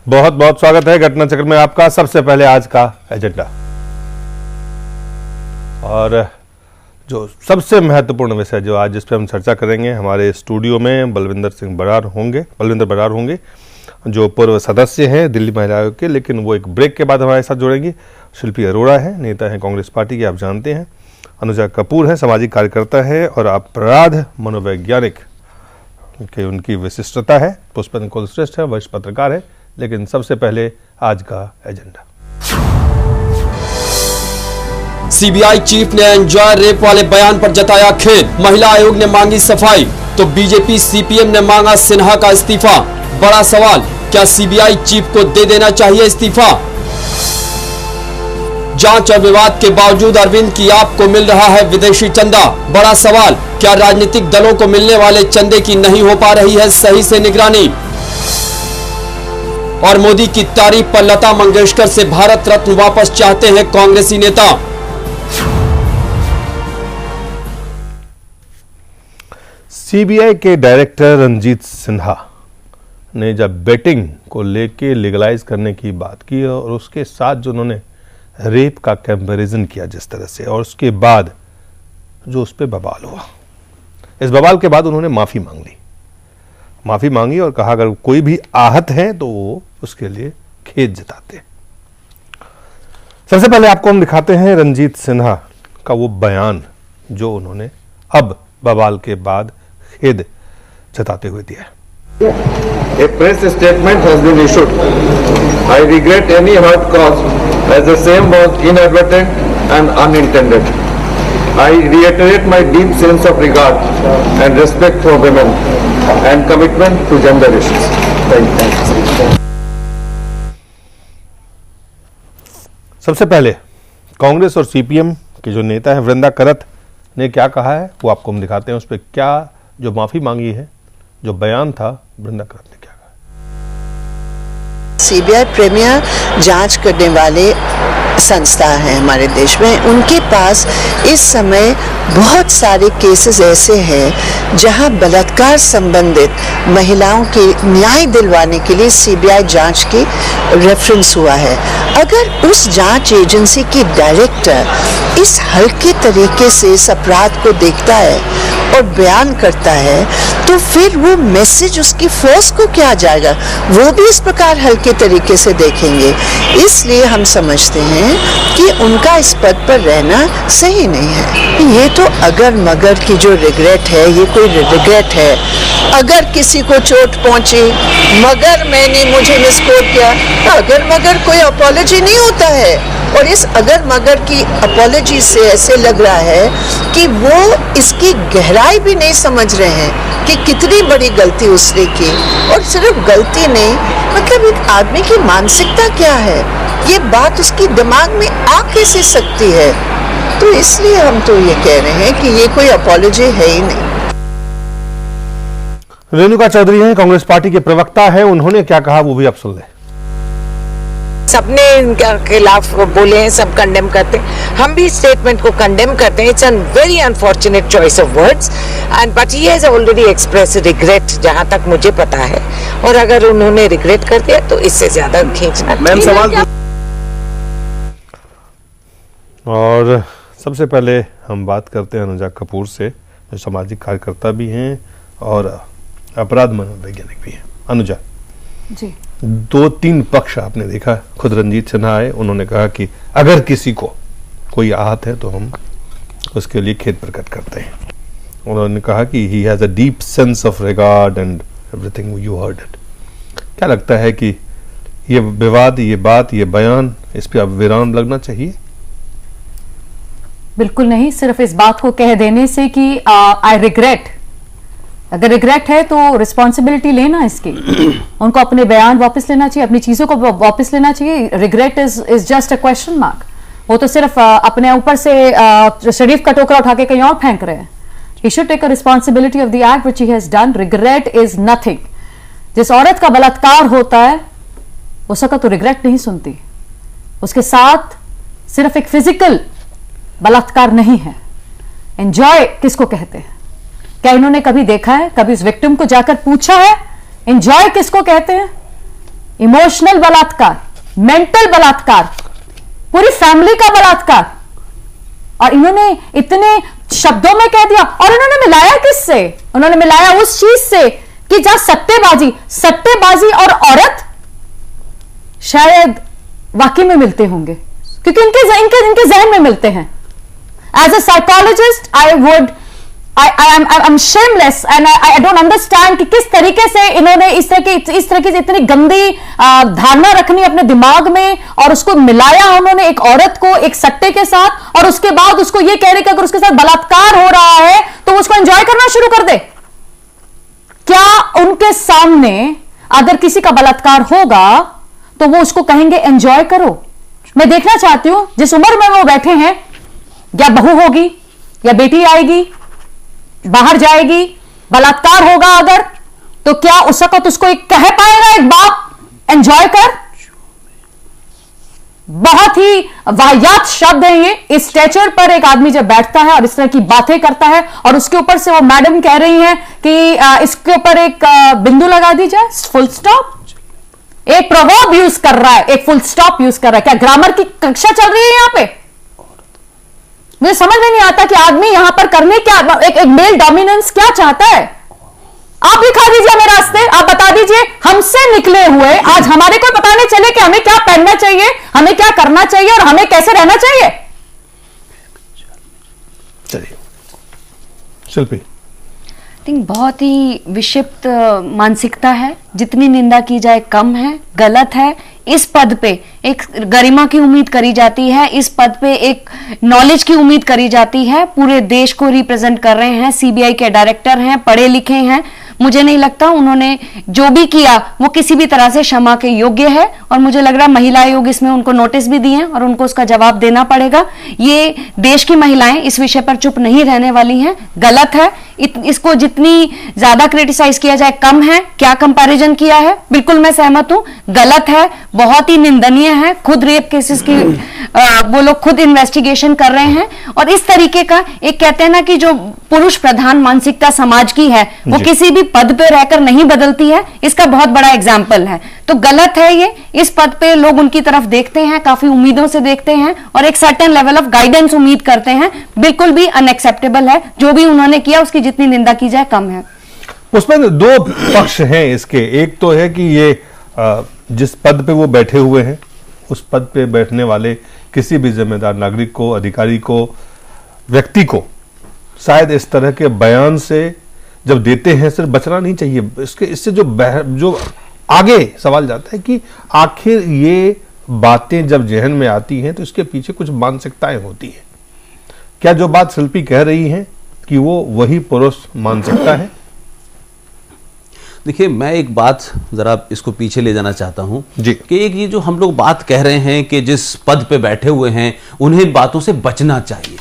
बहुत बहुत स्वागत है घटना चक्र में आपका। सबसे पहले आज का एजेंडा और जो सबसे महत्वपूर्ण विषय जो आज जिस पे हम चर्चा करेंगे, हमारे स्टूडियो में बलविंदर बरार होंगे जो पूर्व सदस्य हैं दिल्ली महिला आयोग के, लेकिन वो एक ब्रेक के बाद हमारे साथ जुड़ेंगी। शिल्पी अरोड़ा है, नेता हैं कांग्रेस पार्टी के, आप जानते हैं। अनुजा कपूर है, सामाजिक कार्यकर्ता है और अपराध मनोवैज्ञानिक कि उनकी विशिष्टता है। पुष्पन कुलश्रेष्ठ है, वरिष्ठ पत्रकार है। लेकिन सबसे पहले आज का एजेंडा। सीबीआई चीफ ने एंजॉय रेप वाले बयान पर जताया खेद। महिला आयोग ने मांगी सफाई तो बीजेपी सीपीएम ने मांगा सिन्हा का इस्तीफा। बड़ा सवाल, क्या सीबीआई चीफ को दे देना चाहिए इस्तीफा? जांच और विवाद के बावजूद अरविंद की आपको मिल रहा है विदेशी चंदा। बड़ा सवाल, क्या राजनीतिक दलों को मिलने वाले चंदे की नहीं हो पा रही है सही से निगरानी? और मोदी की तारीफ पर लता मंगेशकर से भारत रत्न वापस चाहते हैं कांग्रेसी नेता। सीबीआई के डायरेक्टर रंजीत सिन्हा ने जब बेटिंग को लेके लीगलाइज करने की बात की और उसके साथ जो उन्होंने रेप का कंपैरिजन किया जिस तरह से, और उसके बाद जो उस पर बवाल हुआ, इस बवाल के बाद उन्होंने माफी मांगी और कहा अगर कोई भी आहत है तो वो उसके लिए खेद जताते हैं। सबसे पहले आपको हम दिखाते हैं रंजीत सिन्हा का वो बयान जो उन्होंने अब बवाल के बाद खेद जताते हुए दिया है। A press statement has been issued. I regret any hurt caused as the same was inadvertent and unintended. I reiterate my deep sense of regard and respect for women and commitment to gender issues. Thank you. सबसे पहले कांग्रेस और CPM के जो नेता है वृंदा करत ने क्या कहा है वो आपको हम दिखाते हैं। उस पर क्या जो माफी मांगी है, जो बयान था, वृंदा करत ने क्या कहा। सीबीआई प्रीमियर जांच करने वाले संस्था है हमारे देश में। उनके पास इस समय बहुत सारे केसेस ऐसे हैं जहां बलात्कार संबंधित महिलाओं के न्याय दिलवाने के लिए सीबीआई जांच की रेफरेंस हुआ है। अगर उस जांच एजेंसी की डायरेक्टर इस हल्के तरीके से इस अपराध को देखता है और बयान करता है तो फिर वो मैसेज उसकी फोर्स को क्या जाएगा, वो भी इस प्रकार हल्के तरीके से देखेंगे। इसलिए हम समझते हैं कि उनका इस पद पर रहना सही नहीं है। ये तो अगर मगर की जो रिग्रेट है, ये कोई रिग्रेट है। अगर किसी को चोट पहुंची मगर मुझे मिसकोट किया, अगर मगर कोई अपॉलॉजी नहीं होता है। और इस अगर मगर की अपॉलॉजी से ऐसे लग रहा है कि वो इसकी गहराई भी नहीं समझ रहे हैं कि कितनी बड़ी गलती उसने की। और सिर्फ गलती नहीं, मतलब एक आदमी की मानसिकता क्या है, ये बात उसकी दिमाग में आ कैसे सकती है। तो इसलिए हम तो ये कह रहे हैं कि ये कोई अपॉलॉजी है ही नहीं। रेणुका चौधरी हैं, कांग्रेस पार्टी के प्रवक्ता है, उन्होंने क्या कहा वो भी आप सुन लें। सबने इनके खिलाफ बोले हैं, सब कंडेम करते हैं, हम भी स्टेटमेंट को कंडेम करते हैं। It's a very unfortunate choice of words and but he has already express regret, जहां तक मुझे पता है। और अगर उन्होंने रिग्रेट कर दिया तो इससे ज्यादा खींचना। मैम सवाल। और सबसे पहले हम बात करते हैं अनुजा कपूर से, जो सामाजिक कार्यकर्ता भी हैं और अपराध मनोवैज्ञानिक भी हैं। अनुजा जी, 2-3 पक्ष आपने देखा। खुद रंजीत सिन्हा आए, उन्होंने कहा कि अगर किसी को कोई आहत है तो हम उसके लिए खेद प्रकट करते हैं। उन्होंने कहा कि he has a deep sense of regard and everything you heard it. क्या लगता है कि ये विवाद, ये बात, ये बयान, इस पे अब विराम लगना चाहिए? बिल्कुल नहीं। सिर्फ इस बात को कह देने से कि आई रिग्रेट, अगर रिग्रेट है तो रिस्पॉन्सिबिलिटी लेना इसकी। उनको अपने बयान वापस लेना चाहिए, अपनी चीजों को वापस लेना चाहिए। Regret is just a question mark. वो तो सिर्फ अपने ऊपर से शरीफ का टोकरा उठा के कहीं और फेंक रहे हैं। He should take a responsibility of the act which he has done. Regret is nothing. जिस औरत का बलात्कार होता है उसका तो रिग्रेट नहीं सुनती। उसके साथ सिर्फ एक फिजिकल बलात्कार नहीं है। एंजॉय किसको कहते हैं? क्या इन्होंने कभी देखा है, कभी उस विक्टिम को जाकर पूछा है एंजॉय किसको कहते हैं? इमोशनल बलात्कार, मेंटल बलात्कार, पूरी फैमिली का बलात्कार, और इन्होंने इतने शब्दों में कह दिया। और इन्होंने मिलाया किससे? उन्होंने मिलाया उस चीज से कि जहां सट्टेबाजी और औरत शायद वाकई में मिलते होंगे, क्योंकि इनके जहन में मिलते हैं। As a psychologist I'm shameless and I don't understand कि किस तरीके से इन्होंने इस तरह की इतनी गंदी धारणा रखनी अपने दिमाग में, और उसको मिलाया उन्होंने एक औरत को एक सट्टे के साथ, और उसके बाद उसको ये कह रहे कि अगर उसके साथ बलात्कार हो रहा है तो उसको एंजॉय करना शुरू कर दे। क्या उनके सामने अगर किसी का बलात्कार होगा तो वो उसको कहेंगे एंजॉय करो? मैं देखना चाहती हूं जिस उम्र में वो बैठे हैं, या बहू होगी या बेटी आएगी, बाहर जाएगी, बलात्कार होगा अगर, तो क्या उस वक्त उसको एक कह पाएगा एक बाप एंजॉय कर? बहुत ही वाहियात शब्द है ये। इस स्टेचर पर एक आदमी जब बैठता है और इस तरह की बातें करता है, और उसके ऊपर से वो मैडम कह रही हैं कि इसके ऊपर एक बिंदु लगा दी जाए, फुल स्टॉप। एक प्रवर्ब यूज कर रहा है, एक फुल स्टॉप यूज कर रहा है। क्या ग्रामर की कक्षा चल रही है यहां पे? मुझे समझ में नहीं आता कि आदमी यहां पर करने क्या, एक मेल डोमिनेंस क्या चाहता है। आप लिखा दीजिए मेरे रास्ते, आप बता दीजिए हमसे निकले हुए, आज हमारे को बताने चले कि हमें क्या पहनना चाहिए, हमें क्या करना चाहिए और हमें कैसे रहना चाहिए। चलिए शिल्पी। थिंक बहुत ही विक्षिप्त मानसिकता है, जितनी निंदा की जाए कम है, गलत है। इस पद पे एक गरिमा की उम्मीद करी जाती है, इस पद पे एक नॉलेज की उम्मीद करी जाती है। पूरे देश को रिप्रेजेंट कर रहे हैं, सीबीआई के डायरेक्टर हैं, पढ़े लिखे हैं। मुझे नहीं लगता उन्होंने जो भी किया वो किसी भी तरह से क्षमा के योग्य है, और मुझे लग रहा है महिला आयोग इसमें उनको नोटिस भी दिए हैं और उनको उसका जवाब देना पड़ेगा। ये देश की महिलाएं इस विषय पर चुप नहीं रहने वाली हैं। गलत है, इसको जितनी ज्यादा क्रिटिसाइज किया जाए कम है। क्या कंपैरिजन किया है, बिल्कुल मैं सहमत हूं, गलत है, बहुत ही निंदनीय है। खुद रेप केसेस की वो लोग खुद इन्वेस्टिगेशन कर रहे हैं, और इस तरीके का एक कहते हैं ना कि जो पुरुष प्रधान मानसिकता समाज की है वो किसी भी पद पे रहकर नहीं बदलती है, इसका बहुत बड़ा एग्जाम्पल है। तो गलत है ये। इस पद पे लोग उनकी तरफ देखते हैं, काफी उम्मीदों से देखते हैं, और एक सर्टेन लेवल ऑफ गाइडेंस उम्मीद करते हैं। बिल्कुल भी अनएक्सेप्टेबल है जो भी उन्होंने किया, उसकी जितनी निंदा की जाए कम है। उसमें दो पक्ष हैं इसके। एक तो है कि ये जिस पद पे वो बैठे हुए हैं, उस पद पे बैठने वाले किसी भी जिम्मेदार नागरिक को, अधिकारी को, व्यक्ति को शायद इस तरह के बयान से जब देते हैं सिर्फ बचना नहीं चाहिए। इससे जो आगे सवाल जाता है कि आखिर ये बातें जब जहन में आती हैं तो इसके पीछे कुछ मानसिकताएं होती हैं। क्या जो बात शिल्पी कह रही हैं कि वो वही पुरुष मानसिकता है? देखिए, मैं एक बात जरा इसको पीछे ले जाना चाहता हूं जी, कि एक ये जो हम लोग बात कह रहे हैं कि जिस पद पे बैठे हुए हैं उन्हें इन बातों से बचना चाहिए।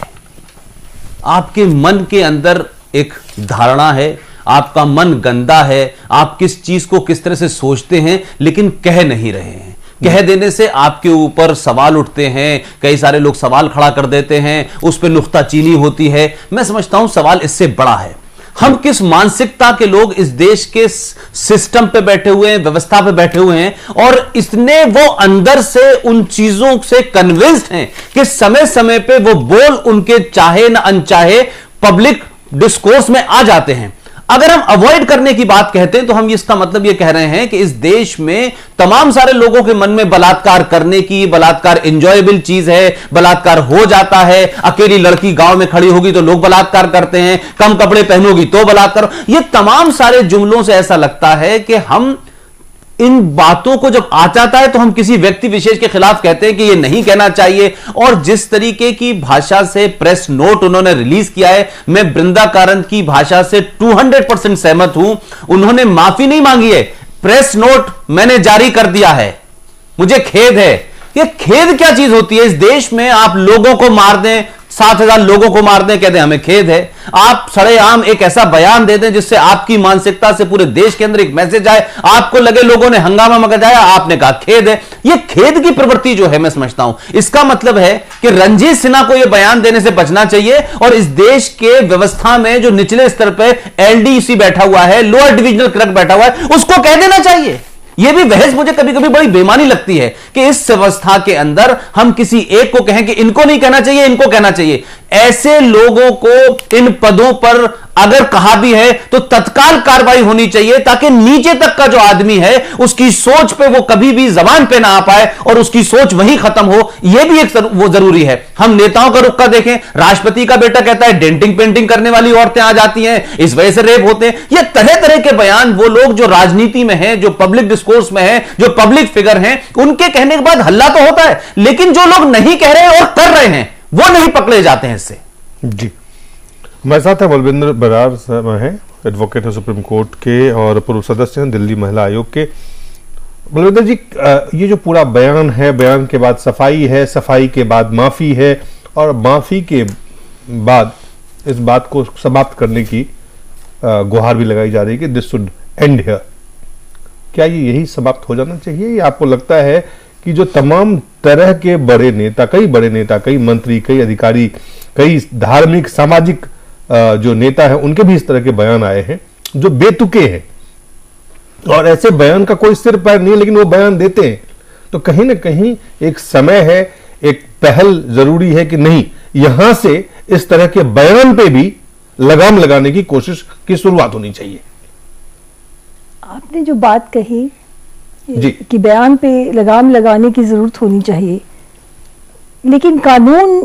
आपके मन के अंदर एक धारणा है, आपका मन गंदा है, आप किस चीज को किस तरह से सोचते हैं लेकिन कह नहीं रहे हैं। कह देने से आपके ऊपर सवाल उठते हैं, कई सारे लोग सवाल खड़ा कर देते हैं, उस पर नुक्ताचीनी होती है। मैं समझता हूं सवाल इससे बड़ा है। हम किस मानसिकता के लोग इस देश के सिस्टम पे बैठे हुए हैं, व्यवस्था पे बैठे हुए हैं, और इसने वो अंदर से उन चीजों से कन्विंस्ड हैं कि समय समय पे वो बोल उनके चाहे न अनचाहे पब्लिक डिस्कोर्स में आ जाते हैं। अगर हम अवॉइड करने की बात कहते हैं तो हम इसका मतलब ये कह रहे हैं कि इस देश में तमाम सारे लोगों के मन में बलात्कार करने की, बलात्कार एंजॉयबल चीज है, बलात्कार हो जाता है। अकेली लड़की गांव में खड़ी होगी तो लोग बलात्कार करते हैं, कम कपड़े पहनोगी तो बलात्कार। ये तमाम सारे जुमलों से ऐसा लगता है कि हम इन बातों को जब आ जाता है तो हम किसी व्यक्ति विशेष के खिलाफ कहते हैं कि ये नहीं कहना चाहिए। और जिस तरीके की भाषा से प्रेस नोट उन्होंने रिलीज किया है, मैं वृंदा कारंत की भाषा से 200% सहमत हूं। उन्होंने माफी नहीं मांगी है, प्रेस नोट मैंने जारी कर दिया है, मुझे खेद है। ये खेद क्या चीज होती है? इस देश में आप लोगों को मार दें, 7,000 लोगों को मार दें, कहते हैं हमें खेद है। आप सरेआम एक ऐसा बयान दे दें जिससे आपकी मानसिकता से पूरे देश के अंदर एक मैसेज आए, आपको लगे लोगों ने हंगामा मचाया, आपने कहा खेद है। यह खेद की प्रवृत्ति जो है, मैं समझता हूं इसका मतलब है कि रणजीत सिन्हा को यह बयान देने से बचना चाहिए, और इस देश के व्यवस्था में जो निचले स्तर पर एलडीसी बैठा हुआ है, लोअर डिविजनल क्लर्क बैठा हुआ है, उसको कह देना चाहिए। यह भी बहस मुझे कभी कभी बड़ी बेमानी लगती है कि इस व्यवस्था के अंदर हम किसी एक को कहें कि इनको नहीं कहना चाहिए, इनको कहना चाहिए। ऐसे लोगों को इन पदों पर अगर कहा भी है तो तत्काल कार्रवाई होनी चाहिए, ताकि नीचे तक का जो आदमी है उसकी सोच पे वो कभी भी जबान पे ना आ पाए और उसकी सोच वहीं खत्म हो। यह भी एक वो जरूरी है। हम नेताओं का रुख का देखें, राष्ट्रपति का बेटा कहता है डेंटिंग पेंटिंग करने वाली औरतें आ जाती हैं, इस वजह से रेप होते हैं। ये तरह तरह के बयान वो लोग जो राजनीति में हैं, जो पब्लिक डिस्कोर्स में हैं, जो पब्लिक फिगर हैं, उनके कहने के बाद हल्ला तो होता है, लेकिन जो लोग नहीं कह रहे और कर रहे हैं वो नहीं पकड़े जाते हैं इससे। जी, हमारे साथ है बलविंदर बरार साहब हैं, एडवोकेट है सुप्रीम कोर्ट के और पूर्व सदस्य हैं दिल्ली महिला आयोग के। बलविंदर जी, ये जो पूरा बयान है, बयान के बाद सफाई है, सफाई के बाद माफी है और माफी के बाद इस बात को समाप्त करने की गुहार भी लगाई जा रही है कि दिस शुड एंड हियर। क्या ये यही समाप्त हो जाना चाहिए या आपको लगता है कि जो तमाम तरह के बड़े नेता, कई मंत्री, कई अधिकारी, कई धार्मिक सामाजिक जो नेता हैं, उनके भी इस तरह के बयान आए हैं जो बेतुके हैं और ऐसे बयान का कोई सिर पैर नहीं है, लेकिन वो बयान देते हैं, तो कहीं ना कहीं एक समय है, एक पहल जरूरी है कि नहीं, यहां से इस तरह के बयान पे भी लगाम लगाने की कोशिश की शुरुआत होनी चाहिए। आपने जो बात कही जी कि बयान पे लगाम लगाने की जरूरत होनी चाहिए, लेकिन कानून,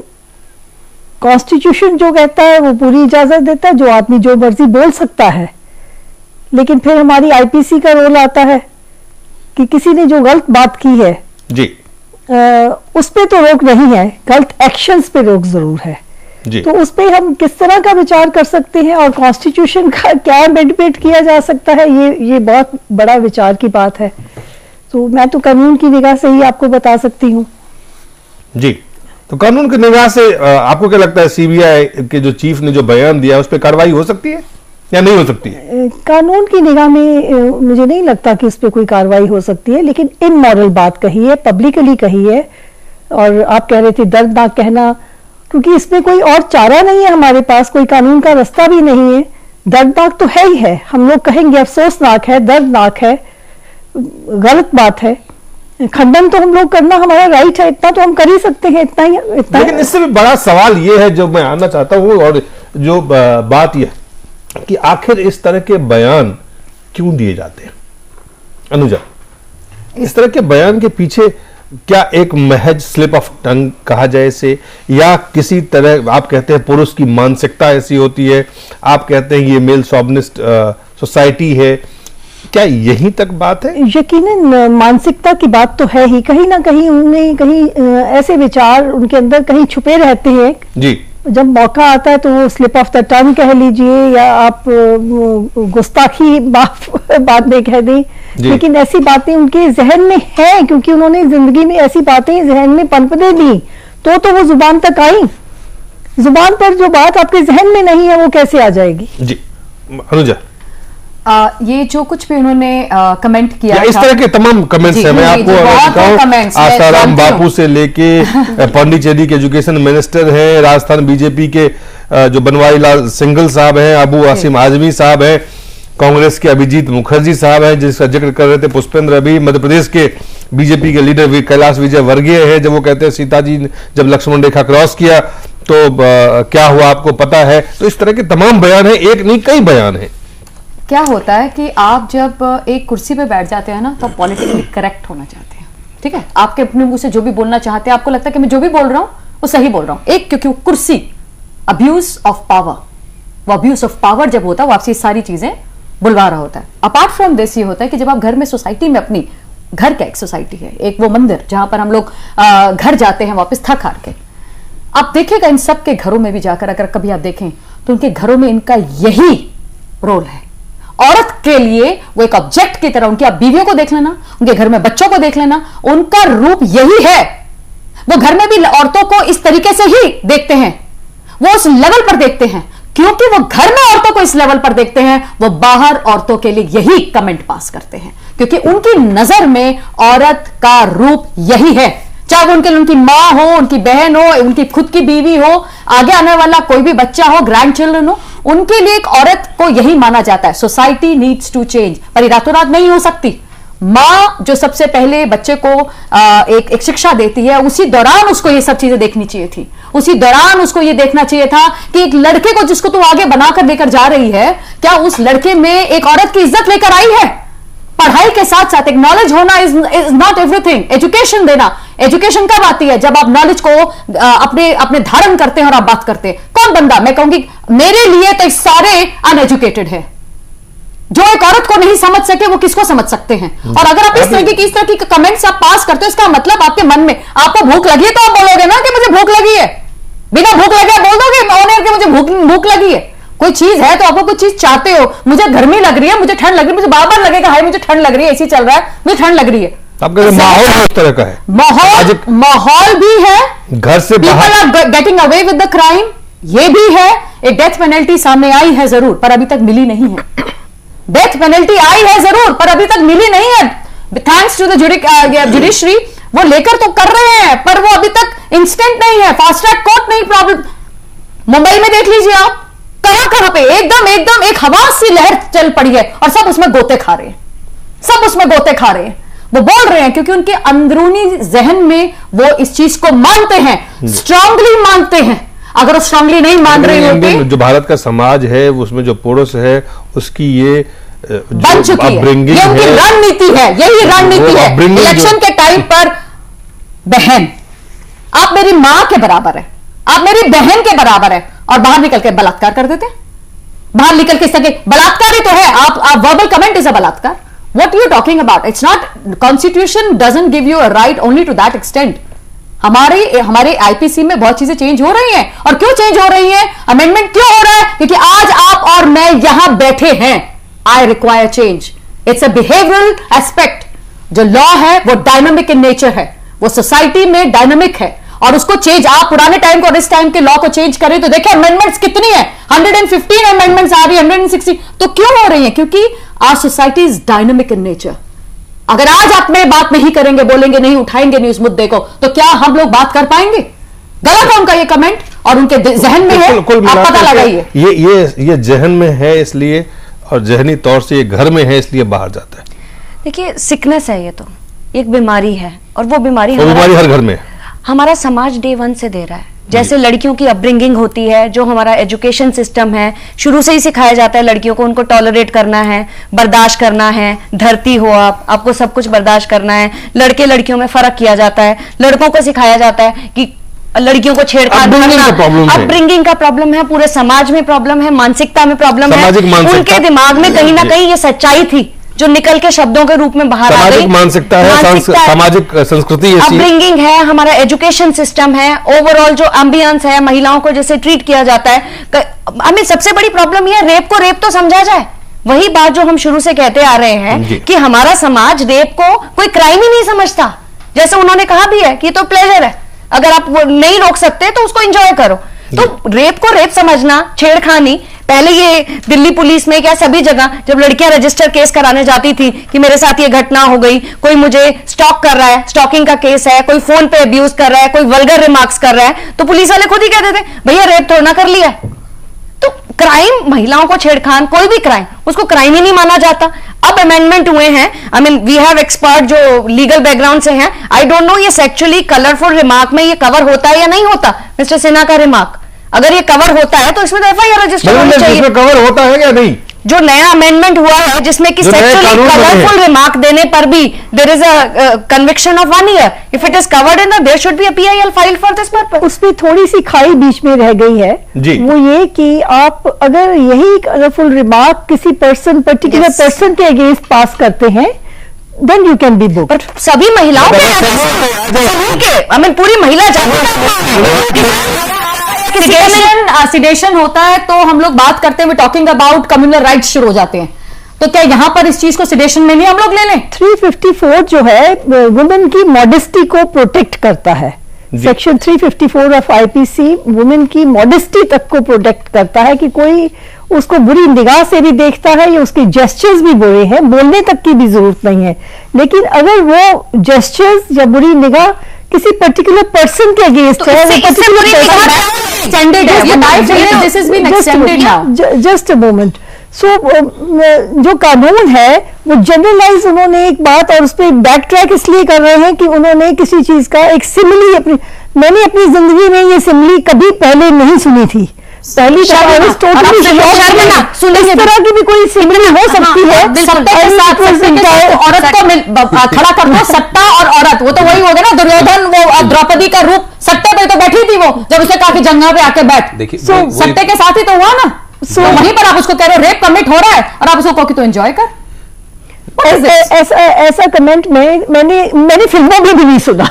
कॉन्स्टिट्यूशन जो कहता है वो पूरी इजाजत देता है, जो आदमी जो मर्जी बोल सकता है। लेकिन फिर हमारी आईपीसी का रोल आता है कि किसी ने जो गलत बात की है जी उस पे तो रोक नहीं है, गलत एक्शंस पे रोक जरूर है। जी। तो उस पे हम किस तरह का विचार कर सकते हैं और कॉन्स्टिट्यूशन का क्या अमेंडमेंट किया जा सकता है, ये बहुत बड़ा विचार की बात है। तो मैं तो कानून की निगाह से ही आपको बता सकती हूँ। जी, तो कानून की निगाह से आपको क्या लगता है, सीबीआई के जो चीफ ने जो बयान दिया उस पर कार्रवाई हो सकती है या नहीं हो सकती है? कानून की निगाह में मुझे नहीं लगता कि उस पर कोई कार्रवाई हो सकती है, लेकिन इमोरल बात कही है, पब्लिकली कही है। और आप कह रहे थे दर्दनाक कहना, क्योंकि इसमें कोई और चारा नहीं है, हमारे पास कोई कानून का रास्ता भी नहीं है। दर्दनाक तो है ही है, हम लोग कहेंगे अफसोसनाक है, दर्दनाक है, गलत बात है। खंडन तो हम लोग करना हमारा राइट है, इतना तो हम कर ही सकते हैं, इतना ही। लेकिन इससे भी बड़ा सवाल ये है जो मैं आना चाहता हूँ, और जो बात यह कि आखिर इस तरह के बयान क्यों दिए जाते हैं? अनुजा, इस तरह के बयान के पीछे क्या एक महज स्लिप ऑफ टंग कहा जाए इसे, या किसी तरह आप कहते हैं पुरुष की मानसिकता ऐसी होती है, आप कहते हैं ये मेल शॉविनिस्ट सोसाइटी है, क्या यहीं तक बात है? यकीनन मानसिकता की बात तो है ही, कहीं ना कहीं उन्हें कहीं ऐसे विचार उनके अंदर कहीं छुपे रहते हैं जी। जब मौका आता है तो वो स्लिप ऑफ द टंग कह लीजिए या आप गुस्ताखी बात में कह दें, लेकिन ऐसी बातें उनके जहन में हैं, क्योंकि उन्होंने जिंदगी में ऐसी बातें जहन में पनपने दी तो वो जुबान तक आई। जुबान पर जो बात आपके जहन में नहीं है वो कैसे आ जाएगी? जी अनुजा, ये जो कुछ भी उन्होंने कमेंट किया इस तरह के तमाम कमेंट्स हैं, मैं आपको आसाराम बापू से लेके पांडिचेरी के एजुकेशन मिनिस्टर हैं, राजस्थान बीजेपी के जो बनवारी लाल सिंघल साहब हैं, अबू आसिम आजमी साहब हैं, कांग्रेस के अभिजीत मुखर्जी साहब हैं जिसका जिक्र कर रहे थे, पुष्पेंद्र अभी, मध्य प्रदेश के बीजेपी के लीडर कैलाश विजय वर्गीय है, जब वो कहते हैं सीता जी जब लक्ष्मण रेखा क्रॉस किया तो क्या हुआ आपको पता है। तो इस तरह के तमाम बयान है, एक नहीं कई बयान है। क्या होता है कि आप जब एक कुर्सी पे बैठ जाते हैं ना तो पॉलिटिकली करेक्ट होना चाहते हैं, ठीक है, आपके अपने मुंह से जो भी बोलना चाहते हैं, आपको लगता है कि मैं जो भी बोल रहा हूं वो सही बोल रहा हूं, एक क्योंकि कुर्सी, अब्यूज ऑफ पावर, वो अब्यूज ऑफ पावर जब होता है वो आपसे सारी चीजें बुलवा रहा होता है। अपार्ट फ्रॉम दिस ये होता है कि जब आप घर में सोसाइटी में, अपनी घर का एक सोसाइटी है, एक वो मंदिर जहां पर हम लोग घर जाते हैं वापस थक हार के, आप देखिएगा इन सब के घरों में भी जाकर अगर कभी आप देखें तो उनके घरों में इनका यही रोल है। औरत के लिए वो एक ऑब्जेक्ट की तरह, उनकी आप बीवियों को देख लेना, उनके घर में बच्चों को देख लेना, उनका रूप यही है। वो घर में भी औरतों को इस तरीके से ही देखते हैं, वो उस लेवल पर देखते हैं, क्योंकि वो घर में औरतों को इस लेवल पर देखते हैं, वो बाहर औरतों के लिए यही कमेंट पास करते हैं, क्योंकि उनकी नजर में औरत का रूप यही है। चाहे वो उनकी मां हो, उनकी बहन हो, उनकी खुद की बीवी हो, आगे आने वाला कोई भी बच्चा हो, ग्रैंड चिल्ड्रन हो, उनके लिए एक औरत को यही माना जाता है। सोसाइटी नीड्स टू चेंज, पर ये रातों रात नहीं हो सकती। माँ जो सबसे पहले बच्चे को एक शिक्षा देती है, उसी दौरान उसको ये सब चीजें देखनी चाहिए थी। उसी दौरान उसको ये देखना चाहिए था कि एक लड़के को जिसको तू आगे बनाकर लेकर जा रही है, क्या उस लड़के में एक औरत की इज्जत लेकर आई है? पढ़ाई के साथ साथ एक नॉलेज होना इज नॉट एवरीथिंग। एजुकेशन देना, एजुकेशन कब आती है? जब आप नॉलेज को अपने धारण करते हैं और आप बात करते हैं। कौन बंदा, मैं कहूंगी मेरे लिए तो सारे अनएजुकेटेड है। जो एक औरत को नहीं समझ सके वो किसको समझ सकते हैं? और अगर आप इस तरह की कमेंट्स आप पास करते हो, इसका मतलब आपके मन में, आपको भूख लगी है तो आप बोलोगे ना कि मुझे भूख लगी है। बिना भूख लगे बोल दोगे ऑन एयर के मुझे भूख लगी है। कोई चीज है तो आपको कुछ चीज चाहते हो, मुझे गर्मी लग रही है, मुझे ठंड लग रही है, मुझे बार बार लगेगा हाय मुझे ठंड लग रही है, ऐसी चल रहा है, मुझे ठंड लग रही है। माहौल उस तरह का है, माहौल भी है, घर से people are getting away with the crime, ये भी है। एक डेथ पेनल्टी सामने आई है जरूर, पर अभी तक मिली नहीं है। डेथ पेनल्टी आई है जरूर, पर अभी तक मिली नहीं है। थैंक्स टू द जुडिशरी, वो लेकर तो कर रहे हैं, पर वो अभी तक इंस्टेंट नहीं है, फास्ट ट्रैक कोर्ट नहीं। प्रॉब्लम मुंबई में देख लीजिए आप, कहां पे एकदम एक हवा सी लहर चल पड़ी है और सब उसमें गोते खा रहे हैं, सब उसमें गोते खा रहे हैं। वो बोल रहे हैं क्योंकि उनके अंदरूनी जहन में वो इस चीज को मानते हैं, स्ट्रांगली मानते हैं। अगर वो स्ट्रांगली नहीं मान रहे होते, जो भारत का समाज है उसमें जो पड़ोस है उसकी ये बन चुकी है, ये उनकी रणनीति है, यही रणनीति है। इलेक्शन के टाइम पर बहन आप मेरी मां के बराबर है, आप मेरी बहन के बराबर है, और बाहर निकल के बलात्कार कर देते हैं। बाहर निकल के सके बलात्कार ही तो है। आप वर्बल कमेंट इज अ बलात्कार। What you talking about? It's not, constitution doesn't give you a right only to that extent. हमारे आईपीसी में बहुत चीजें चेंज हो रही हैं, और क्यों चेंज हो रही हैं, अमेंडमेंट क्यों हो रहा है? क्योंकि आज आप और मैं यहां बैठे हैं। I require change. It's a behavioural aspect. जो लॉ है वो डायनामिक इन नेचर है, वो सोसाइटी में डायनामिक है, और उसको चेंज, आप पुराने टाइम को और इस टाइम के लॉ को चेंज करें तो देखिए अमेंडमेंट्स कितनी है, 115 अमेंडमेंट्स आ रही है, 160। तो क्यों हो रही है? क्योंकि our society is dynamic in nature. अगर आज आप में बात नहीं करेंगे, बोलेंगे नहीं, उठाएंगे नहीं उस मुद्दे को, तो क्या हम लोग बात कर पाएंगे? गलत है उनका ये कमेंट, और उनके जहन में है, आप पता लगाइए। ये जहन में है इसलिए, और जहनी तौर से ये घर में है इसलिए बाहर जाता है। देखिए सिकनेस है, ये तो एक बीमारी है, और वो बीमारी हर घर में हमारा समाज डे वन से दे रहा है। जैसे लड़कियों की अपब्रिंगिंग होती है, जो हमारा एजुकेशन सिस्टम है, शुरू से ही सिखाया जाता है लड़कियों को, उनको टॉलरेट करना है, बर्दाश्त करना है, धरती हो आपको सब कुछ बर्दाश्त करना है। लड़के लड़कियों में फर्क किया जाता है, लड़कों को सिखाया जाता है कि लड़कियों को छेड़खानी करना। अपब्रिंगिंग का प्रॉब्लम है, पूरे समाज में प्रॉब्लम है, मानसिकता में प्रॉब्लम है। उनके दिमाग में कहीं ना कहीं ये सच्चाई थी जो निकल के शब्दों के रूप में बाहर आ गई। मानसिकता है, सामाजिक संस्कृति, अपब्रिंगिंग है, हमारा एजुकेशन सिस्टम है, ओवरऑल जो एम्बियंस है, महिलाओं को जैसे ट्रीट किया जाता है। हमें सबसे बड़ी प्रॉब्लम यह है, रेप को रेप तो समझा जाए। वही बात जो हम शुरू से कहते आ रहे हैं कि हमारा समाज रेप को कोई क्राइम ही नहीं समझता। जैसे उन्होंने कहा भी है कि तो प्लेजर है, अगर आप नहीं रोक सकते तो उसको एंजॉय करो। तो रेप को रेप समझना, छेड़खानी, पहले ये दिल्ली पुलिस में क्या सभी जगह जब लड़कियां रजिस्टर केस कराने जाती थी कि मेरे साथ ये घटना हो गई, कोई मुझे स्टॉक कर रहा है, स्टॉकिंग का केस है, कोई फोन पे अब्यूज कर रहा है, कोई वल्गर रिमार्क्स कर रहा है, तो पुलिस वाले खुद ही कहते थे भैया रेप थोड़ा ना कर लिया। तो क्राइम, महिलाओं को छेड़खान, कोई भी क्राइम, उसको क्राइम ही नहीं माना जाता। अब अमेंडमेंट हुए हैं, I mean we have expert जो लीगल बैकग्राउंड से हैं। आई डोंट नो ये सेक्चुअली कलरफुल रिमार्क में ये कवर होता है या नहीं होता। मिस्टर सिन्हा का रिमार्क अगर ये कवर होता है तो इसमें तो एफआईआर रजिस्टर होनी चाहिए। इसमें कवर होता है या नहीं? जो नया अमेंडमेंट हुआ है जिसमें कि सेक्चुअली कलरफुल रिमार्क देने पर भी there is a conviction of 1 year. If it is covered in there should be a PIL file for this purpose. उसमें थोड़ी सी खाई बीच में रह गई है जी। वो ये कि आप अगर यही कलरफुल रिमार्क किसी पर्टिकुलर पर्सन के अगेंस्ट पास करते हैं then you can be booked। पर सभी महिलाओं के पूरी महिला सिडेशन होता है तो हम लोग बात करते हैं, टॉकिंग अबाउट कम्युनल राइट्स शुरू हो जाते हैं। तो क्या यहां पर इस चीज को सिडेशन में नहीं हम लोग ले लें? 354 जो है वुमेन की मॉडेस्टी को प्रोटेक्ट करता है। सेक्शन 354 ऑफ आईपीसी वुमेन की मॉडेस्टी तक को प्रोटेक्ट करता है कि कोई उसको बुरी निगाह से भी देखता है या उसके जेस्चर्स भी बुरे हैं, बोलने तक की भी जरूरत नहीं है। लेकिन अगर वो जेस्चर्स या बुरी निगाह किसी पर्टिकुलर पर्सन के अगेंस्ट है, जस्ट अ मोमेंट। जो कानून है वो जनरलाइज उन्होंने एक बात और उस पर बैक ट्रैक इसलिए कर रहे हैं कि उन्होंने किसी चीज का एक सिमिली मैंने अपनी जिंदगी में ये सिमिली कभी पहले नहीं सुनी थी। पहली इस तरह की भी कोई सिमिली हो सकती है। औरत को खड़ा कर दो, सट्टा और औरत, वो तो वही हो गया ना, दुर्योधन वो द्रौपदी का रूप सट्टे पे तो बैठी थी वो, जब उसे कहा कि जंगा पे आके बैठ, सट्टे के साथ ही तो हुआ ना। वहीं पर आप उसको कह रहे हो रेप कमिट हो रहा है और आप उसको कहो कि तो एंजॉय कर। ऐसा कमेंट मैंने फिल्मों में भी नहीं सुना।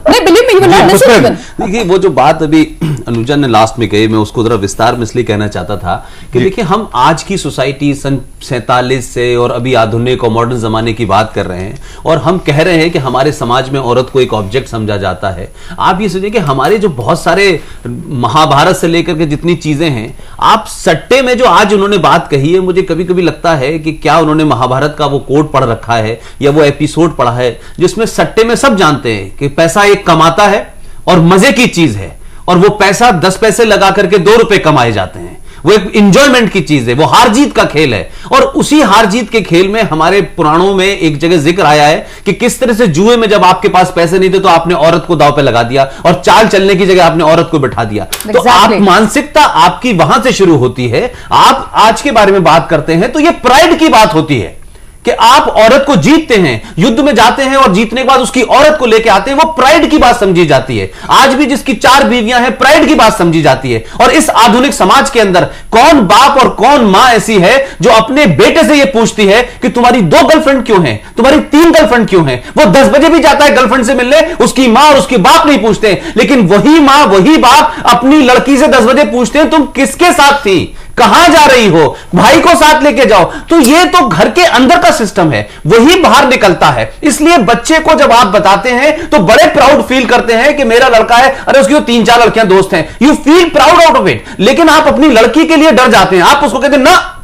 देखिए वो जो बात अभी अनुजा ने लास्ट में कही, मैं उसको जरा विस्तार में इसलिए कहना चाहता था कि देखिए हम आज की सोसाइटी सन 47 से और अभी आधुनिक और मॉडर्न जमाने की बात कर रहे हैं और हम कह रहे हैं कि हमारे समाज में औरत को एक ऑब्जेक्ट समझा जाता है। आप ये सोचिए कि हमारे जो बहुत सारे महाभारत से लेकर के जितनी चीजें हैं, आप सट्टे में जो आज उन्होंने बात कही है, मुझे कभी कभी लगता है कि क्या उन्होंने महाभारत का वो कोड पढ़ रखा है या वो एपिसोड पढ़ा है जिसमें सट्टे में सब जानते हैं कि पैसा एक कमाता है और मजे की चीज है और वो पैसा 10 पैसे लगा करके 2 रुपए कमाए जाते हैं। वो एक इंजॉयमेंट की चीज है, वो हार जीत का खेल है। और उसी हार जीत के खेल में हमारे पुराणों में एक जगह जिक्र आया है कि किस तरह से जुए में जब आपके पास पैसे नहीं थे तो आपने औरत को दांव पे लगा दिया और चाल चलने की जगह आपने औरत को बिठा दिया। तो आप मानसिकता आपकी वहां से शुरू होती है। आप आज के बारे में बात करते हैं तो ये प्राइड की बात होती है कि आप औरत को जीतते हैं, युद्ध में जाते हैं और जीतने के बाद उसकी औरत को लेके आते हैं, वो प्राइड की बात समझी जाती है। आज भी जिसकी 4 बीवियां हैं, प्राइड की बात समझी जाती है। और इस आधुनिक समाज के अंदर कौन बाप और कौन मां ऐसी है जो अपने बेटे से ये पूछती है कि तुम्हारी 2 गर्लफ्रेंड क्यों हैं, तुम्हारी 3 गर्लफ्रेंड क्यों हैं? वो 10 बजे भी जाता है गर्लफ्रेंड से मिलने, उसकी मां और उसके बाप नहीं पूछते, लेकिन वही मां वही बाप अपनी लड़की से 10 बजे पूछते हैं तुम किसके साथ थी, कहां जा रही हो, भाई को साथ लेके जाओ। तो ये तो घर के अंदर का सिस्टम है, वही बाहर निकलता है। इसलिए बच्चे को जब आप बताते हैं तो बड़े प्राउड फील करते हैं कि मेरा लड़का है, अरे उसकी तो 3-4 लड़कियां दोस्त हैं, you feel proud out of it. लेकिन आप अपनी लड़की के लिए डर जाते हैं, आप उसको कहते हैं ना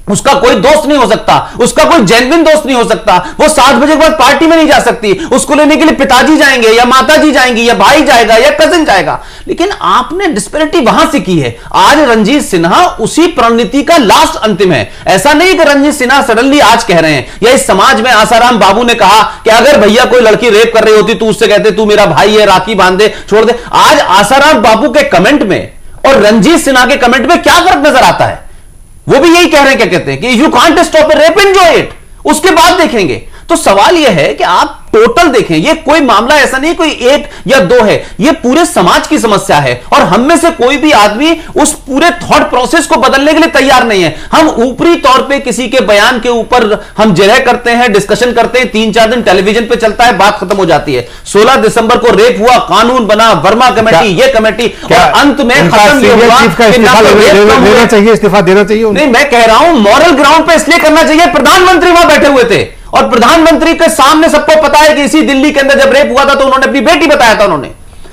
उसका कोई दोस्त नहीं हो सकता, उसका कोई जेन्युइन दोस्त नहीं हो सकता, वो 7 बजे के बाद पार्टी में नहीं जा सकती, उसको लेने के लिए पिताजी जाएंगे या माताजी जाएंगी या भाई जाएगा या कजिन जाएगा। लेकिन आपने डिस्पैरिटी वहां से की है। आज रंजीत सिन्हा उसी प्रणनीति का लास्ट अंतिम है। ऐसा नहीं कि रंजीत सिन्हा सडनली आज कह रहे हैं, या इस समाज में आसाराम बाबू ने कहा कि अगर भैया कोई लड़की रेप कर रही होती तो उससे कहते तू मेरा भाई है, राखी बांध दे, छोड़ दे। आज आसाराम बाबू के कमेंट में और रंजीत सिन्हा के कमेंट में क्या फर्क नजर आता है? वो भी यही कह रहे हैं, क्या कहते हैं कि you can't stop A rape, enjoy it. उसके बाद देखेंगे। तो सवाल यह है कि आप टोटल देखें, ये कोई मामला ऐसा नहीं कोई 1 या 2 है, ये पूरे समाज की समस्या है। और हम में से कोई भी आदमी उस पूरे थॉट प्रोसेस को बदलने के लिए तैयार नहीं है। हम ऊपरी तौर पे किसी के बयान के ऊपर हम जिरह करते हैं, डिस्कशन करते हैं, 3-4 दिन टेलीविजन पे चलता है, बात खत्म हो जाती है। 16 दिसंबर को रेप हुआ, कानून बना, वर्मा कमेटी, ये कमेटी, और अंत में खत्म ये हुआ चाहिए, इस्तीफा देना चाहिए। नहीं, मैं कह रहा हूं मॉरल ग्राउंड पे इसलिए करना चाहिए, प्रधानमंत्री वहां बैठे हुए थे और प्रधानमंत्री के सामने सबको पता है कि इसी दिल्ली के अंदर जब रेप हुआ था तो उन्होंने अपनी बेटी बताया था उन्होंने।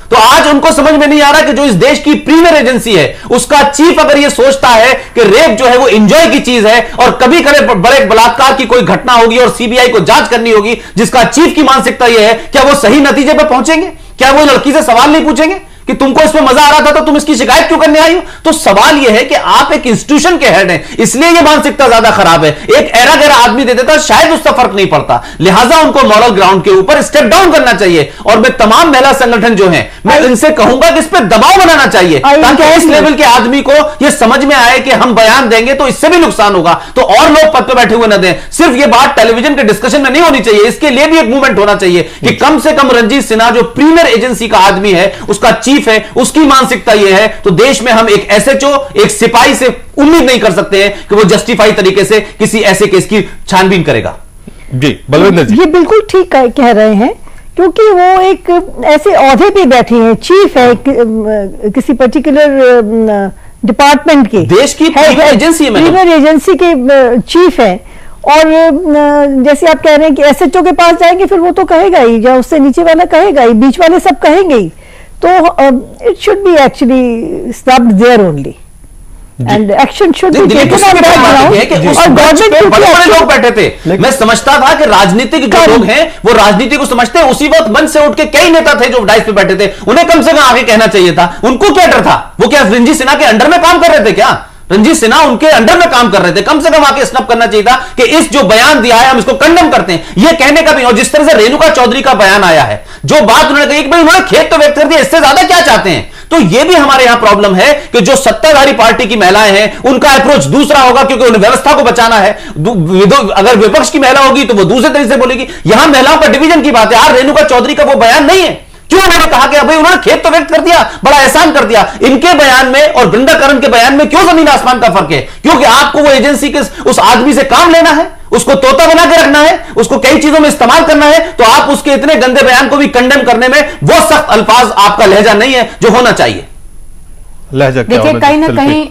तो आज उनको समझ में नहीं आ रहा कि जो इस देश की प्रीमियर एजेंसी है उसका चीफ अगर ये सोचता है कि रेप जो है वो एंजॉय की चीज है और कभी कभी बड़े बलात्कार की कोई घटना होगी और सीबीआई को जांच करनी होगी, जिसका चीफ की मानसिकता यह है, क्या वो सही नतीजे पर पहुंचेंगे? क्या वो लड़की से सवाल नहीं पूछेंगे कि तुमको इसमें मजा आ रहा था तो तुम इसकी शिकायत क्यों करने आई हो? तो सवाल यह है कि आप एक इंस्टीट्यूशन के हेड हैं, इसलिए यह मानसिकता ज्यादा खराब है। एक एरा गैरा आदमी दे देता शायद उसका फर्क नहीं पड़ता, लिहाजा उनको मॉरल ग्राउंड के ऊपर स्टेप डाउन करना चाहिए। और मैं तमाम महिला संगठन जो हैं, मैं इनसे कहूंगा कि इस पर दबाव बनाना चाहिए ताकि इस लेवल के आदमी को यह समझ में आए कि हम बयान देंगे तो इससे भी नुकसान होगा, तो और लोग पद पर बैठे हुए न दें। सिर्फ यह बात टेलीविजन के डिस्कशन में नहीं होनी चाहिए, इसके लिए भी एक मूवमेंट होना चाहिए कि कम से कम रंजीत सिन्हा जो प्रीमियर एजेंसी का आदमी है, उसका चीफ है, उसकी मानसिकता यह है। तो देश में हम एक एसएचओ, एक सिपाही से उम्मीद नहीं कर सकते हैं कि वो जस्टिफाई तरीके से किसी ऐसे केस की छानबीन करेगा। जी बलविंदर जी, ये बिल्कुल ठीक कह रहे हैं, क्योंकि वो एक ऐसे ओहदे पे बैठे हैं, चीफ है किसी पर्टिकुलर डिपार्टमेंट के, देश की प्रीमियर एजेंसी है, प्रीमियर एजेंसी के चीफ है। और जैसे आप कह रहे हैं कि एसएचओ के पास जाएंगे फिर वो तो कहेगा ही, या उससे नीचे वाला कहेगा ही, बीच वाले सब कहेंगे ही। तो it should be actually stopped there only and action should be taken on that ground. और गवर्नमेंट बड़े लोग बैठे थे, मैं समझता था कि राजनीतिक जो लोग हैं वो राजनीति को समझते हैं। उसी वक्त मंच से उठ के कई नेता थे जो डाइस पे बैठे थे, उन्हें कम से कम आगे कहना चाहिए था। उनको क्या डर था? वो क्या रंजीत सिन्हा के अंडर में काम कर रहे थे क्या? रंजीत सिन्हा उनके अंडर में काम कर रहे थे, कम से कम आके स्नप करना चाहिए था कि इस जो बयान दिया है हम इसको कंडेम करते हैं, ये कहने का भी। और जिस तरह से रेणुका चौधरी का बयान आया है, जो बात उन्होंने कही कि भाई उन्होंने खेद तो व्यक्त कर दिया, इससे ज्यादा क्या चाहते हैं। तो ये भी हमारे यहां प्रॉब्लम है कि जो सत्ताधारी पार्टी की महिलाएं हैं उनका अप्रोच दूसरा होगा, क्योंकि उन्हें व्यवस्था को बचाना है। अगर विपक्ष की महिला होगी तो वो दूसरे तरीके से बोलेगी। यहां महिलाओं का डिवीजन की बात है। यार रेणुका चौधरी का वो बयान नहीं है, क्यों उन्होंने कहा कि भाई उन्होंने खेद तो व्यक्त कर दिया, बड़ा एहसान कर दिया। इनके बयान में और वृंदा करण के बयान में क्यों जमीन आसमान का फर्क है? क्योंकि आपको वो एजेंसी के उस आदमी से काम लेना है, उसको तोता बना के रखना है, उसको कई चीजों में इस्तेमाल करना है, तो आप उसके इतने गंदे बयान को भी कंडेम करने में वो सख्त अल्फाज आपका लहजा नहीं है जो होना चाहिए। लहजा क्या देखिए कहीं ना कहीं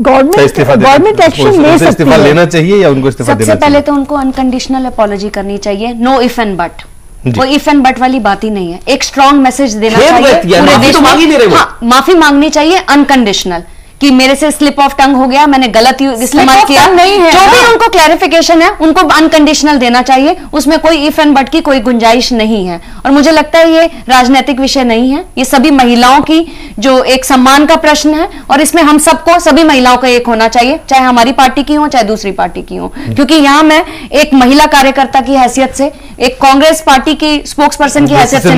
गवर्नमेंट एक्शन ले सकती है। लेना चाहिए या उनको इस्तीफा देना चाहिए? सबसे पहले तो उनको अनकंडीशनल अपॉलॉजी करनी चाहिए, नो इफ एंड बट। वो इफ एंड बट वाली बात ही नहीं है, एक स्ट्रॉन्ग मैसेज देना चाहिए पूरे देश में। हाँ, माफी मांगनी चाहिए अनकंडीशनल कि मेरे से स्लिप ऑफ टंग हो गया, मैंने गलत इस्तेमाल किया, नहीं है, जो भी उनको क्लैरिफिकेशन है उनको अनकंडीशनल देना चाहिए, उसमें कोई इफ एंड बट की कोई गुंजाइश नहीं है। और मुझे लगता है ये राजनीतिक विषय नहीं है, ये सभी महिलाओं की जो एक सम्मान का प्रश्न है, और इसमें हम सबको, सभी महिलाओं का एक होना चाहिए, चाहे हमारी पार्टी की हो चाहे दूसरी पार्टी की हो। क्योंकि यहाँ मैं एक महिला कार्यकर्ता की हैसियत से, एक कांग्रेस पार्टी की स्पोक्स पर्सन की हैसियत से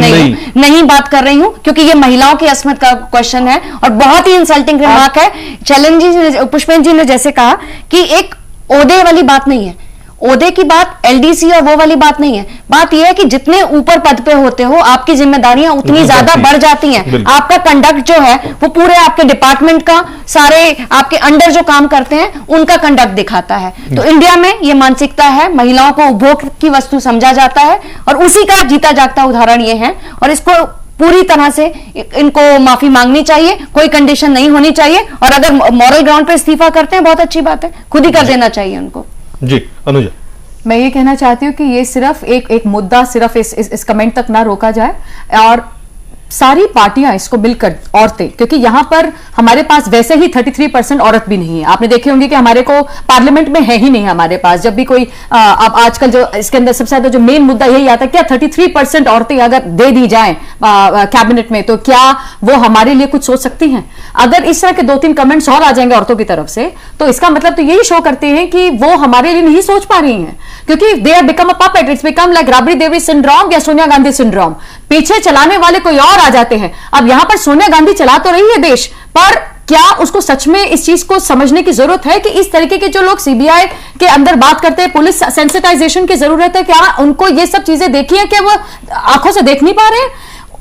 नहीं बात कर रही हूं, क्योंकि ये महिलाओं की अस्मत का क्वेश्चन है और बहुत ही इंसल्टिंग रिमार्क है। चलन जी, पुष्पेंद्र जी ने जैसे कहा कि एक ओहदे वाली बात नहीं है, ओहदे की बात एलडीसी और वो वाली बात नहीं है। बात यह है कि जितने ऊपर पद पे होते हो आपकी जिम्मेदारियां उतनी ज्यादा बढ़ जाती हैं। आपका कंडक्ट जो है वो पूरे आपके डिपार्टमेंट का, सारे आपके अंडर जो काम करते हैं उनका कंडक्ट दिखाता है। तो इंडिया में ये मानसिकता है, महिलाओं को उपभोग की वस्तु समझा जाता है और उसी का जीता जागता उदाहरण ये है। और इसको पूरी तरह से इनको माफी मांगनी चाहिए, कोई कंडीशन नहीं होनी चाहिए। और अगर मॉरल ग्राउंड पे इस्तीफा करते हैं बहुत अच्छी बात है, खुद ही कर देना चाहिए उनको। जी अनुजा, मैं ये कहना चाहती हूँ कि ये सिर्फ एक मुद्दा सिर्फ इस कमेंट तक ना रोका जाए, और सारी पार्टियां इसको मिलकर, औरतें, क्योंकि यहां पर हमारे पास वैसे ही 33% औरत भी नहीं है। आपने देखे होंगे कि हमारे को पार्लियामेंट में है ही नहीं हमारे पास। जब भी कोई अब आजकल जो इसके अंदर सबसे ज्यादा जो मेन मुद्दा यही आता है, क्या 33% औरतें अगर दे दी जाएं कैबिनेट में तो क्या वो हमारे लिए कुछ सोच सकती हैं? अगर इस तरह के 2-3 कमेंट्स और आ जाएंगे औरतों की तरफ से, तो इसका मतलब तो यही शो करते हैं कि वो हमारे लिए नहीं सोच पा रही हैं, क्योंकि they are become a puppet. It's become like Rabri Devi syndrome या सोनिया गांधी सिंड्रोम। पीछे चलाने वाले कोई और आ जाते हैं। अब यहां पर सोनिया गांधी चला तो रही है देश, पर क्या उसको सच में इस चीज को समझने की जरूरत है कि इस तरीके के जो लोग सीबीआई के अंदर बात करते हैं, पुलिस सेंसिटाइजेशन की जरूरत है? क्या उनको ये सब चीजें देखी है कि वो आंखों से देख नहीं पा रहे हैं?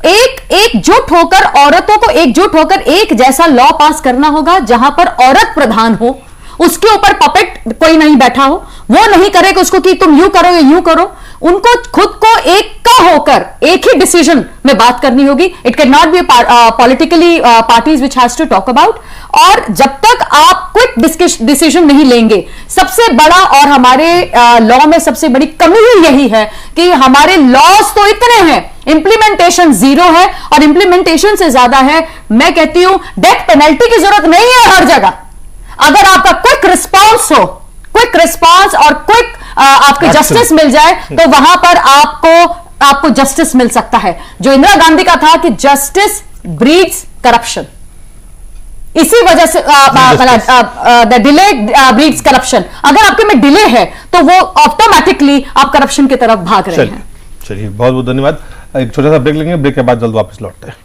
एकजुट होकर, औरतों को एकजुट होकर एक जैसा लॉ पास करना होगा जहां पर औरत प्रधान हो, उसके ऊपर पपेट कोई नहीं बैठा हो, वो नहीं करेगा उसको कि तुम यूं करो या यूं करो। उनको खुद को एक का होकर एक ही डिसीजन में बात करनी होगी। It can not be politically parties which has to talk about. और जब तक आप क्विक डिसीजन नहीं लेंगे, सबसे बड़ा और हमारे लॉ में सबसे बड़ी कमी यही है कि हमारे लॉज तो इतने हैं, इंप्लीमेंटेशन जीरो है, और इंप्लीमेंटेशन से ज्यादा है, मैं कहती हूं डेथ पेनल्टी की जरूरत नहीं है हर जगह। अगर आपका क्विक रिस्पॉन्स हो, क्विक रिस्पॉन्स और क्विक आपको जस्टिस मिल जाए, तो वहां पर आपको जस्टिस मिल सकता है। जो इंदिरा गांधी का था कि जस्टिस ब्रीड्स करप्शन, इसी वजह से द डिले ब्रीड्स करप्शन। अगर आपके में डिले है तो वो ऑटोमेटिकली आप करप्शन की तरफ भाग रहे हैं। चलिए बहुत बहुत धन्यवाद। एक छोटा सा ब्रेक लेंगे, ब्रेक के बाद जल्द वापस लौटते हैं।